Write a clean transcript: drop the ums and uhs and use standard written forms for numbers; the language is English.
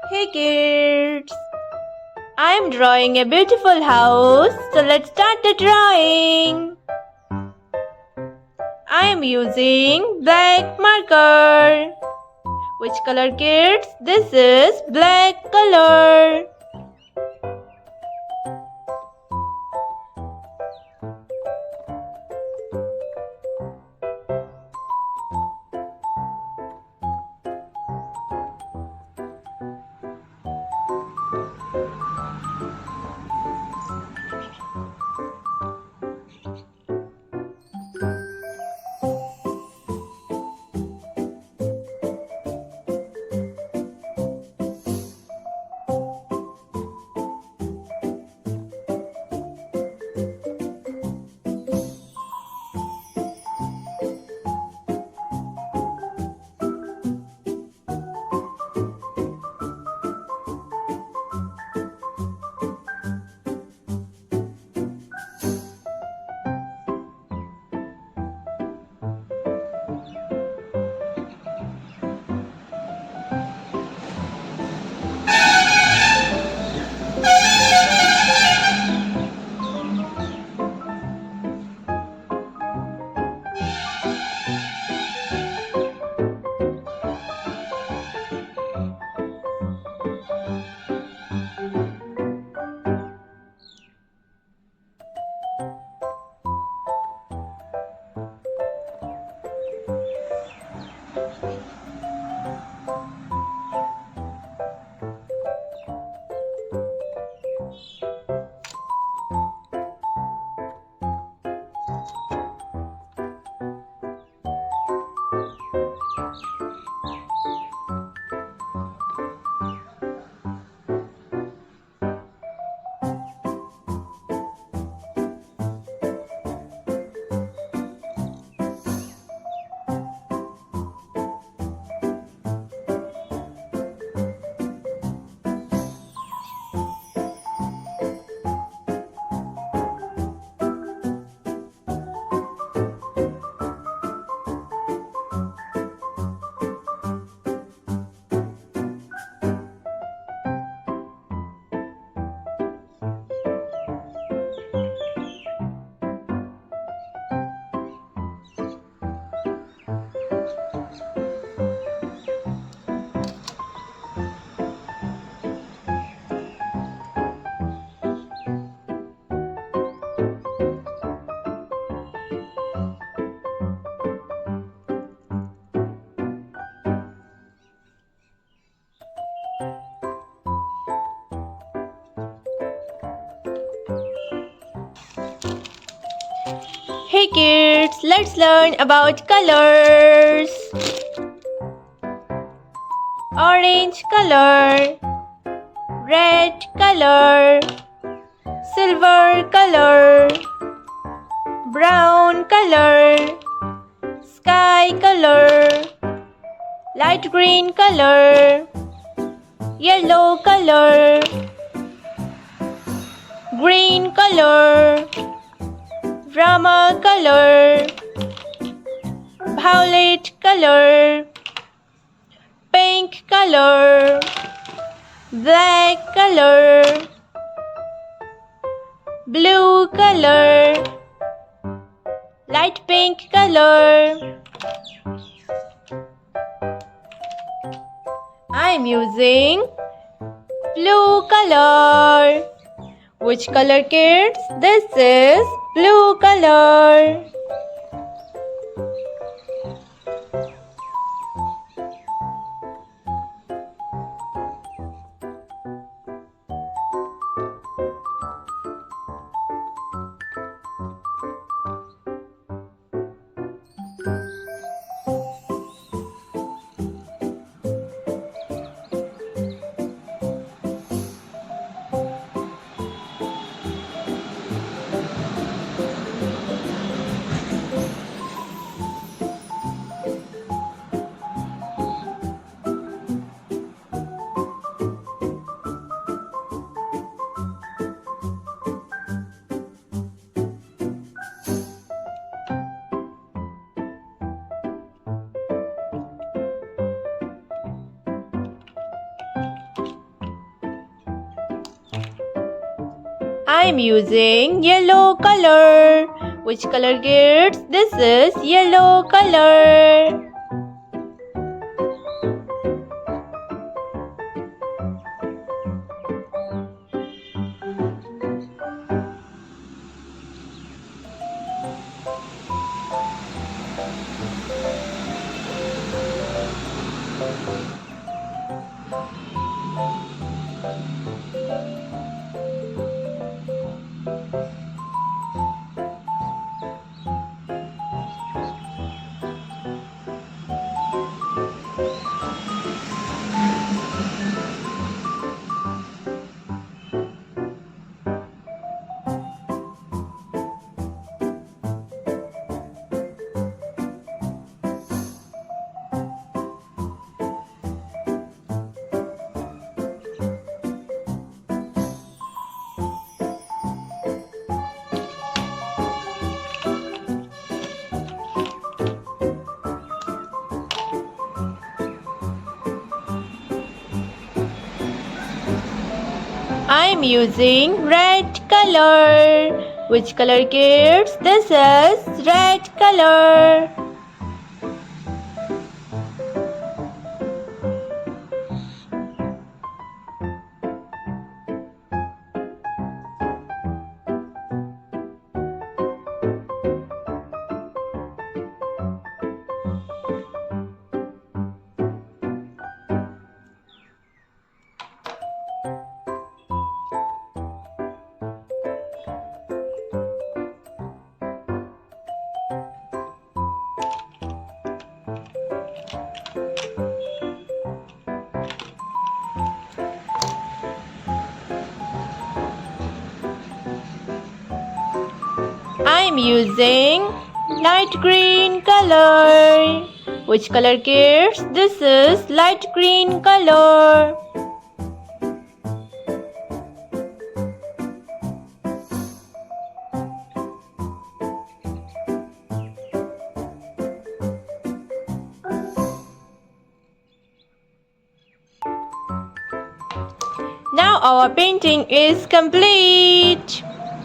Hey kids! I'm drawing a beautiful house, so let's start the drawing. I am using black marker. Which color, kids? This is black color. Hey kids, let's learn about colors. Orange color, red color, silver color, brown color, sky color, light green color, yellow color, green color, Rama color, violet color, pink color, black color, blue color, light pink color. I'm using blue color. Which color, kids? This is blue color. I'm using yellow color. Which color, kids? This is yellow color. I'm using red color. Which color, kids? This is red color. I'm using light green color. Which color, kids? This is light green color. Now our painting is complete.